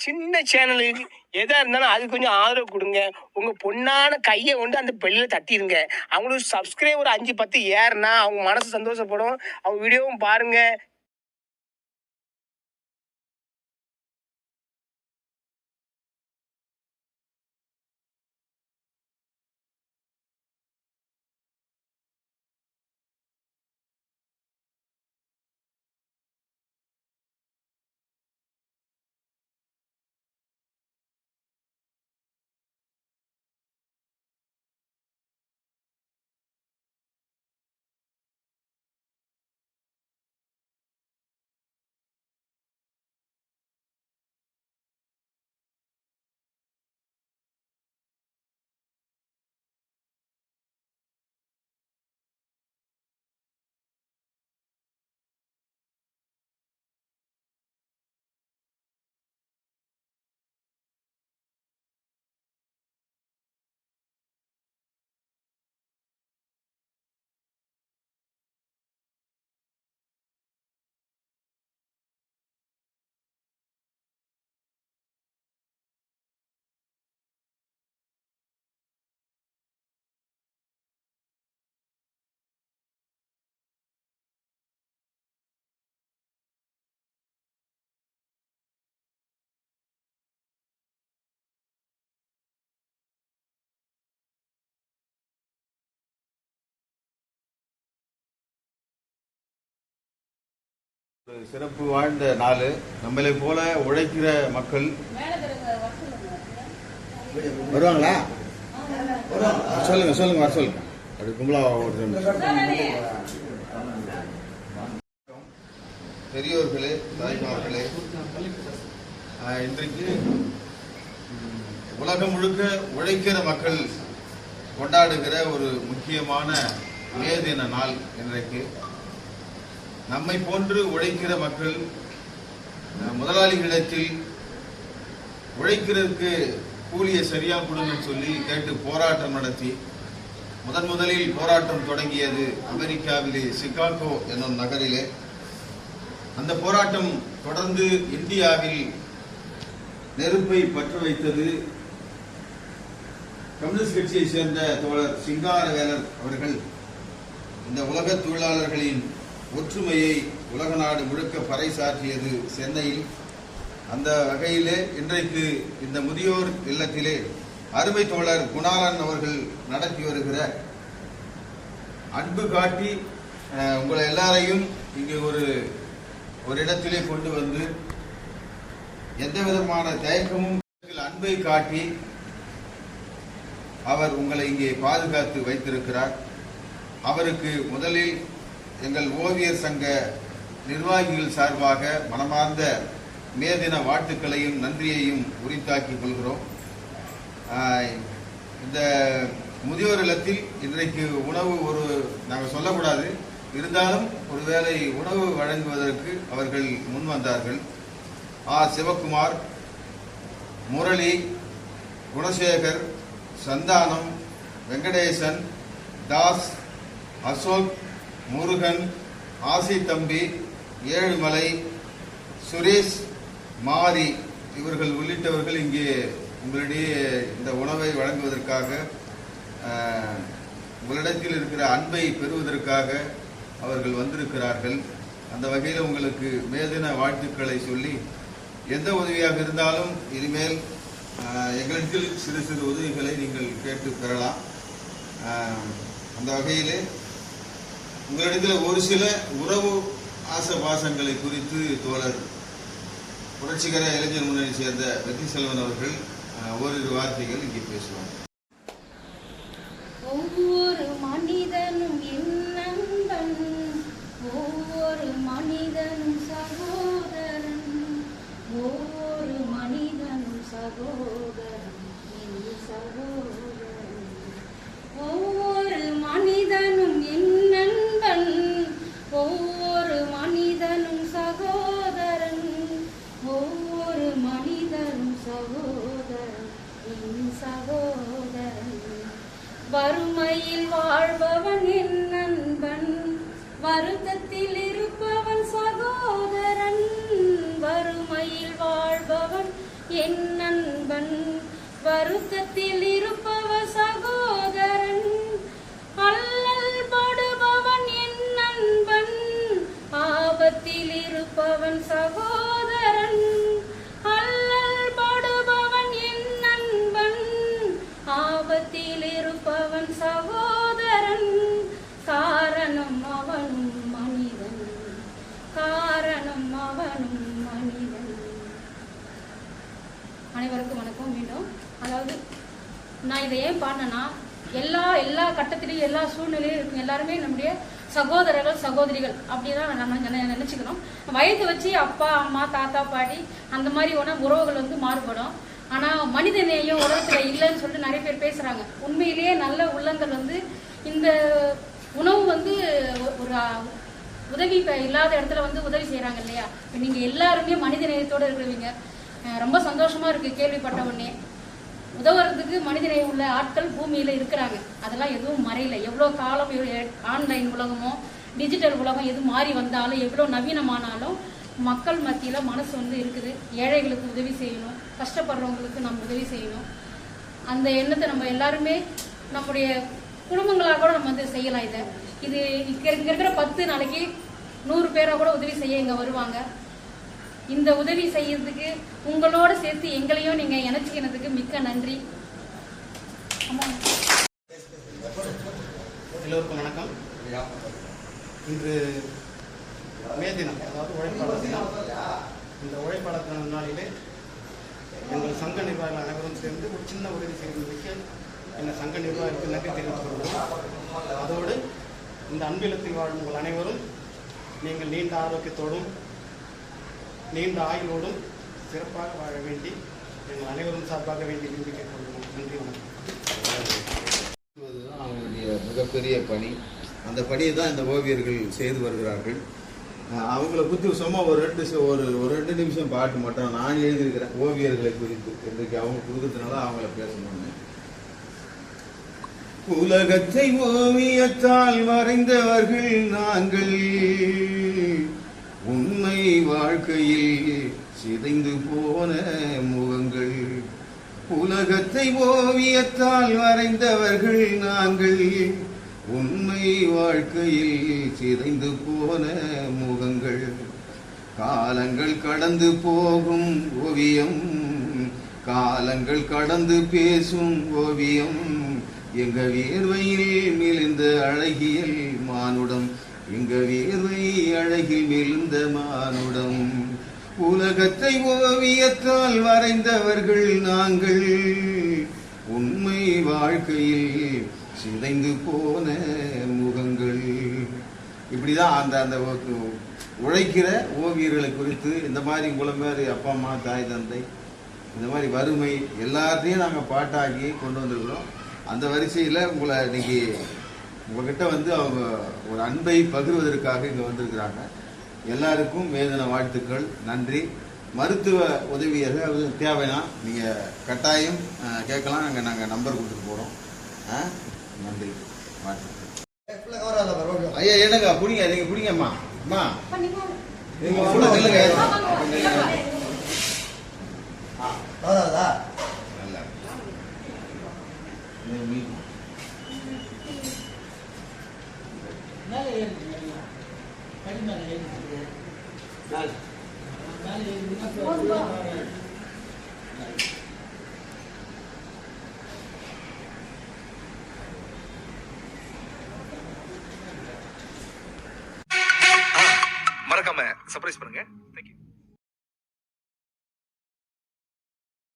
சின்ன சேனலுக்கு எதா இருந்தாலும் அது கொஞ்சம் ஆதரவு கொடுங்க. உங்க பொண்ணான கையை கொண்டு அந்த பெல்லில் தட்டிடுங்க. அவங்களுக்கு சப்ஸ்கிரைபர் 5 10 ஏறுனா அவங்க மனசு சந்தோஷப்படும். அவங்க வீடியோவும் பாருங்க. சிறப்பு வாழ்ந்த நாள். நம்மளை போல உழைக்கிற மக்கள் வருவாங்களா? சொல்லுங்க சொல்லுங்க, வர சொல்லுங்க. அப்படி கும்பலா பெரியோர்களே, தாய்மார்களே, இன்றைக்கு உலகம் முழுக்க உழைக்கிற மக்கள் கொண்டாடுகிற ஒரு முக்கியமான மே தின நாள் இன்றைக்கு. நம்மை போன்று உழைக்கிற மக்கள் முதலாளிகளிடத்தில் உழைக்கிறதுக்கு கூலியை சரியா கொடுங்கன்னு சொல்லி கேட்டு போராட்டம் நடத்தி முதலில் போராட்டம் தொடங்கியது அமெரிக்காவிலே சிகாகோ என்னும் நகரிலே. அந்த போராட்டம் தொடர்ந்து இந்தியாவில் நெருப்பை பற்ற வைத்தது கம்யூனிஸ்ட் கட்சியை சேர்ந்த தோழர் சிங்காரவேலர் அவர்கள். இந்த உலக தொழிலாளர்களின் ஒற்றுமையை உலக நாடு முழுக்க பறைசாற்றியது சென்னையில். அந்த வகையிலே இன்றைக்கு இந்த முதியோர் இல்லத்திலே அருமை தோழர் குணாலன் அவர்கள் நடத்தி வருகிற அன்பு காட்டி உங்களை எல்லாரையும் இங்கே ஒரு இடத்திலே கொண்டு வந்து எந்த விதமான தயக்கமும் அன்பை காட்டி அவர் உங்களை இங்கே பாதுகாத்து வைத்திருக்கிறார். அவருக்கு முதலில் எங்கள் ஓவியர் சங்க நிர்வாகிகள் சார்பாக மனமார்ந்த மே தின வாழ்த்துக்களையும் நன்றியையும் உரித்தாக்கிக் கொள்கிறோம். இந்த முதியோர் இல்லத்தில் இன்றைக்கு உணவு நாங்கள் சொல்லக்கூடாது, இருந்தாலும் ஒருவேளை உணவு வழங்குவதற்கு அவர்கள் முன் வந்தார்கள். சிவகுமார், முரளி, குணசேகர், சந்தானம், வெங்கடேசன், தாஸ், அசோக், முருகன், ஆசி தம்பி, ஏழுமலை, சுரேஷ், மாரி இவர்கள் உள்ளிட்டவர்கள் இங்கே உங்களிடையே இந்த உணவை வழங்குவதற்காக, உங்களிடத்தில் இருக்கிற அன்பை பெறுவதற்காக அவர்கள் வந்திருக்கிறார்கள். அந்த வகையில் உங்களுக்கு மேதின வாழ்த்துக்களை சொல்லி, எந்த உதவியாக இருந்தாலும் இனிமேல் எங்களிடத்தில் சிறு சிறு உதவிகளை நீங்கள் கேட்டு பெறலாம். அந்த வகையிலே உங்களிடத்தில் ஒரு சில உறவு ஆசபாசங்களை குறித்து தோழர் புரட்சிகர இளைஞர் முன்னணி சேர்ந்த வெற்றி செல்வன் அவர்கள் ஓரிரு வார்த்தைகள் இங்கே பேசுவார். ஒவ்வொரு மனிதனும் நண்பன், ஒவ்வொரு மனிதனும் சகோதரன், ஒவ்வொரு மனிதனும் சகோதரன், சகோதரன். ஒவ்வொரு மனிதனும் நண்பன், ஒவ்வொரு மனிதனும் சகோதரன், ஒவ்வொரு மனிதனும் சகோதரன், சகோதரன். வறுமையில் வாழ்பவன் என் நண்பன், வருத்தத்தில் இருப்பவன் சகோதரன். வறுமையில் வாழ்பவன் என் நண்பன், வருத்தத்தில் இருப்பவர் சகோதரன், அல்லல் படுபவன் என் நண்பன், ஆபத்தில் இருப்பவன் சகோதரன், அல்லல் படுபவன் என் நண்பன், ஆபத்தில் இருப்பவன் சகோதரன், காரணம் அவனும் மனிதன், காரணம் அவனும் மனிதன். அனைவருக்கும் வணக்கம். மீண்டும் அதாவது நான் இதை ஏன் பாடினேன்னா, எல்லா கட்டத்திலையும் எல்லா சூழ்நிலையும் இருக்கும் எல்லாருமே நம்முடைய சகோதரர்கள் சகோதரிகள் அப்படிதான் நம்ம நினைச்சுக்கணும். வயது வச்சு அப்பா அம்மா தாத்தா பாட்டி அந்த மாதிரி உறவுகள் வந்து மாறுபடும். ஆனா மனித நேயம் உலகத்துல இல்லைன்னு சொல்லிட்டு நிறைய பேர் பேசுறாங்க. உண்மையிலேயே நல்ல உள்ளங்கள் வந்து இந்த உணவு வந்து ஒரு உதவி இல்லாத இடத்துல வந்து உதவி செய்யறாங்க இல்லையா. நீங்க எல்லாருமே மனித நேயத்தோட இருக்கிறவங்க. ரொம்ப சந்தோஷமா இருக்கு கேள்விப்பட்ட உடனே. உதவுறதுக்கு மனிதநேயம் உள்ள ஆட்கள் பூமியில இருக்கிறாங்க. அதெல்லாம் எதுவும் மறையல. எவ்வளவு காலம் ஆன்லைன் உலகமோ டிஜிட்டல் உலகம் எது மாறி வந்தாலும் எவ்வளவு நவீனமானாலும் மக்கள் மத்தியில மனசு வந்து இருக்குது. ஏழைகளுக்கு உதவி செய்யணும், கஷ்டப்படுறவங்களுக்கு நம்ம உதவி செய்யணும். அந்த எண்ணத்தை நம்ம எல்லாருமே நம்முடைய குடும்பங்களாக கூட நம்ம வந்து செய்யலாம். இது இங்க இருக்கிற 10 நாளைக்கு 100 பேரா கூட உதவி செய்ய இங்க வருவாங்க. இந்த உதவி செய்யறதுக்கு உங்களோட சேர்த்து எங்களையும் நீங்க இணைச்சிக்கிறதுக்கு மிக்க நன்றி. எல்லோருக்கும் வணக்கம். இன்று மே தினம், அதாவது உழைப்பாளர் தினம். இந்த உழைப்பாளர் தின நாளிலே எங்கள் சங்க நிர்வாகிகள் அனைவரும் சேர்ந்து ஒரு சின்ன உதவி செய்வதற்கு எங்கள் சங்க நிர்வாகிகளுக்கு நன்றி தெரிவித்துக் கொள்கிறோம். அதோடு இந்த அன்பிலத்தில் வாழும் உங்கள் அனைவரும் நீங்கள் நீண்ட ஆரோக்கியத்தோடும் நீண்ட ஆயுளோடும் சிறப்பாக வாழ வேண்டி எங்கள் அனைவரும் சார்பாக வேண்டி விரும்பி கேட்டுக்கொள்கிறோம். நன்றி, வணக்கம். அவங்களுடைய மிகப்பெரிய பணி. அந்த பணியை தான் இந்த ஓவியர்கள் செய்து வருகிறார்கள். அவங்கள பற்றி சும்மா ஒரு ரெண்டு நிமிஷம் பாட்டு மட்டும் நான் எழுதியிருக்கிறேன் ஓவியர்களை குறித்து. இன்றைக்கு அவங்க கொடுக்கறதுனால அவங்கள பேசணும்னு. உலகத்தை ஓவியத்தால் வரைந்தவர்கள் நாங்கள், உண்மை வாழ்க்கையில் சிதைந்து போன முகங்கள். உலகத்தை ஓவியத்தால் வரைந்தவர்கள் நாங்கள், உண்மை வாழ்க்கையில் சிதைந்து போன முகங்கள். காலங்கள் கடந்து போகும் ஓவியம், காலங்கள் கடந்து பேசும் ஓவியம். எங்க வியர்வையில் மிளிந்த அழகியல் மானுடம், எங்க வியர்வை அழகில் விழுந்த மானுடம். உலகத்தை ஓவியத்தால் வரைந்தவர்கள் நாங்கள், உண்மை வாழ்க்கையில் சிதைந்து போன முகங்கள். இப்படிதான் அந்த உழைக்கிற ஓவியர்களை குறித்து இந்த மாதிரி உங்களை மாதிரி அப்பா அம்மா தாய் தந்தை இந்த மாதிரி வறுமை எல்லாத்தையும் நாங்கள் பாட்டாக்கி கொண்டு வந்திருக்கிறோம். அந்த வரிசையில் உங்களை இன்னைக்கு உங்ககிட்ட வந்து அவங்க ஒரு அன்பை பகிர்வதற்காக இங்கே வந்திருக்கிறாங்க. எல்லாருக்கும் வேதனை வாழ்த்துக்கள், நன்றி. மருத்துவ உதவியாக தேவைன்னா நீங்கள் கட்டாயம் கேட்கலாம். நாங்கள் நம்பர் கொடுத்துட்டு போகிறோம். நன்றி, வாழ்த்துக்கள். ஐயா என்னங்க பிடிங்க, நீங்கள் பிடிங்கம்மா. அம்மா நீங்கள் கூட சொல்லுங்க. நல்லா மறக்காம சர்ப்ரைஸ் பண்ணுங்க. தேங்க்யூ.